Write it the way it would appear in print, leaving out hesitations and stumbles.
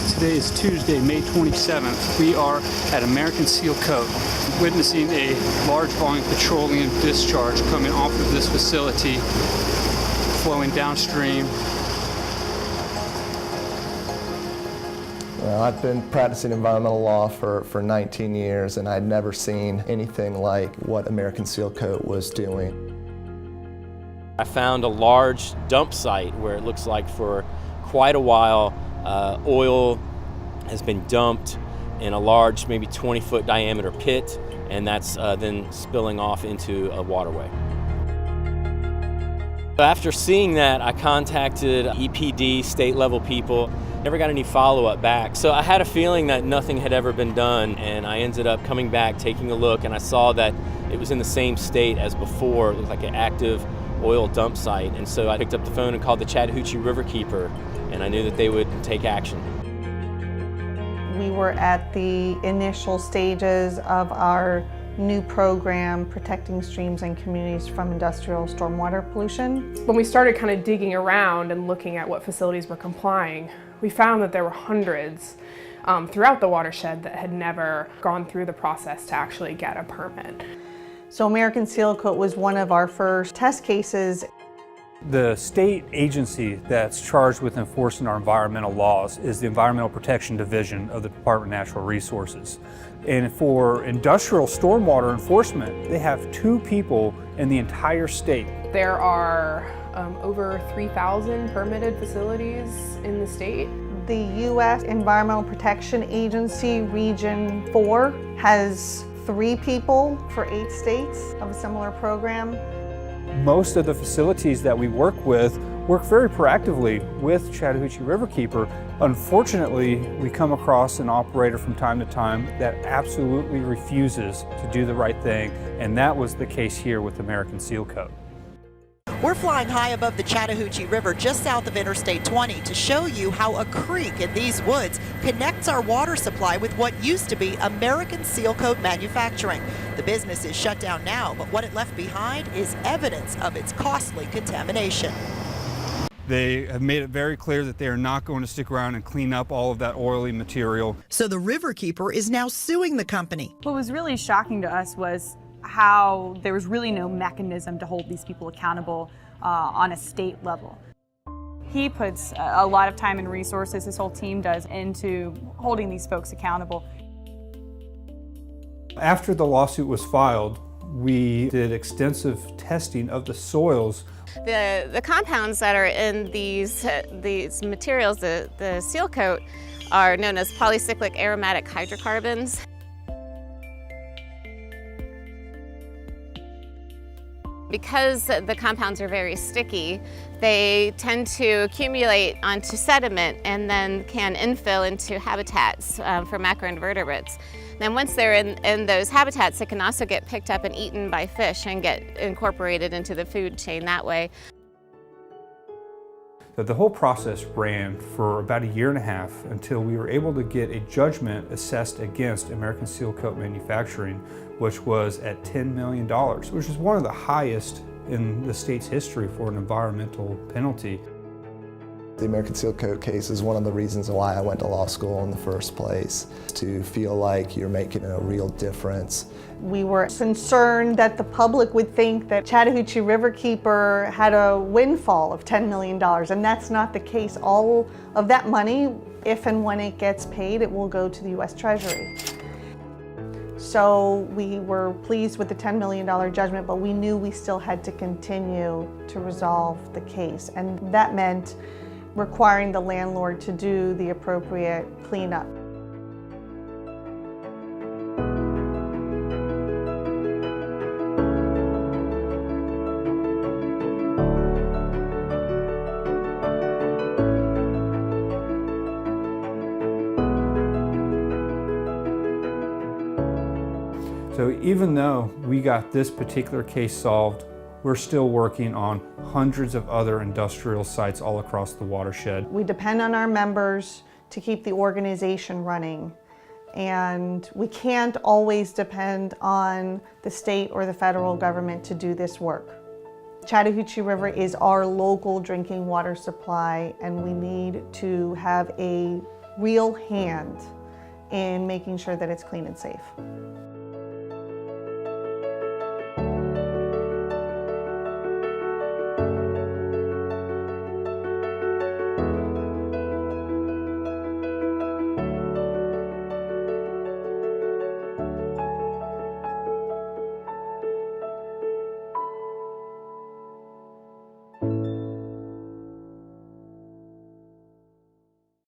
Today is Tuesday, May 27th. We are at American Sealcoat, witnessing a large volume petroleum discharge coming off of this facility, flowing downstream. Well, I've been practicing environmental law for 19 years, and I'd never seen anything like what American Sealcoat was doing. I found a large dump site where it looks like for quite a while oil has been dumped in a large, maybe 20-foot diameter pit, and that's then spilling off into a waterway. After seeing that, I contacted EPD, state-level people. Never got any follow-up back. So I had a feeling that nothing had ever been done, and I ended up coming back, taking a look, and I saw that it was in the same state as before. It looked like an active oil dump site, and so I picked up the phone and called the Chattahoochee Riverkeeper, and I knew that they would take action. We were at the initial stages of our new program, Protecting Streams and Communities from Industrial Stormwater Pollution. When we started kind of digging around and looking at what facilities were complying, we found that there were hundreds throughout the watershed that had never gone through the process to actually get a permit. So American Sealcoat was one of our first test cases. The state agency that's charged with enforcing our environmental laws is the Environmental Protection Division of the Department of Natural Resources. And for industrial stormwater enforcement, they have 2 people in the entire state. There are over 3,000 permitted facilities in the state. The U.S. Environmental Protection Agency Region 4 has 3 people for 8 states of a similar program. Most of the facilities that we work with work very proactively with Chattahoochee Riverkeeper. Unfortunately, we come across an operator from time to time that absolutely refuses to do the right thing, and that was the case here with American Sealcoat. We're flying high above the Chattahoochee River just south of Interstate 20 to show you how a creek in these woods connects our water supply with what used to be American Sealcoat Manufacturing. The business is shut down now, but what it left behind is evidence of its costly contamination. They have made it very clear that they are not going to stick around and clean up all of that oily material. So the Riverkeeper is now suing the company. What was really shocking to us was how there was really no mechanism to hold these people accountable on a state level. He puts a lot of time and resources, his whole team does, into holding these folks accountable. After the lawsuit was filed, we did extensive testing of the soils. The compounds that are in these materials, the seal coat, are known as polycyclic aromatic hydrocarbons. Because the compounds are very sticky, they tend to accumulate onto sediment and then can infill into habitats for macroinvertebrates. Then once they're in those habitats, it can also get picked up and eaten by fish and get incorporated into the food chain that way. The whole process ran for about 1.5 years until we were able to get a judgment assessed against American Sealcoat Manufacturing, which was at $10 million, which is one of the highest in the state's history for an environmental penalty. The American Sealcoat case is one of the reasons why I went to law school in the first place, to feel like you're making a real difference. We were concerned that the public would think that Chattahoochee Riverkeeper had a windfall of $10 million, and that's not the case. All of that money, if and when it gets paid, it will go to the U.S. Treasury. So we were pleased with the $10 million judgment, but we knew we still had to continue to resolve the case, and that meant requiring the landlord to do the appropriate cleanup. So even though we got this particular case solved, we're still working on hundreds of other industrial sites all across the watershed. We depend on our members to keep the organization running, and we can't always depend on the state or the federal government to do this work. Chattahoochee River is our local drinking water supply, and we need to have a real hand in making sure that it's clean and safe.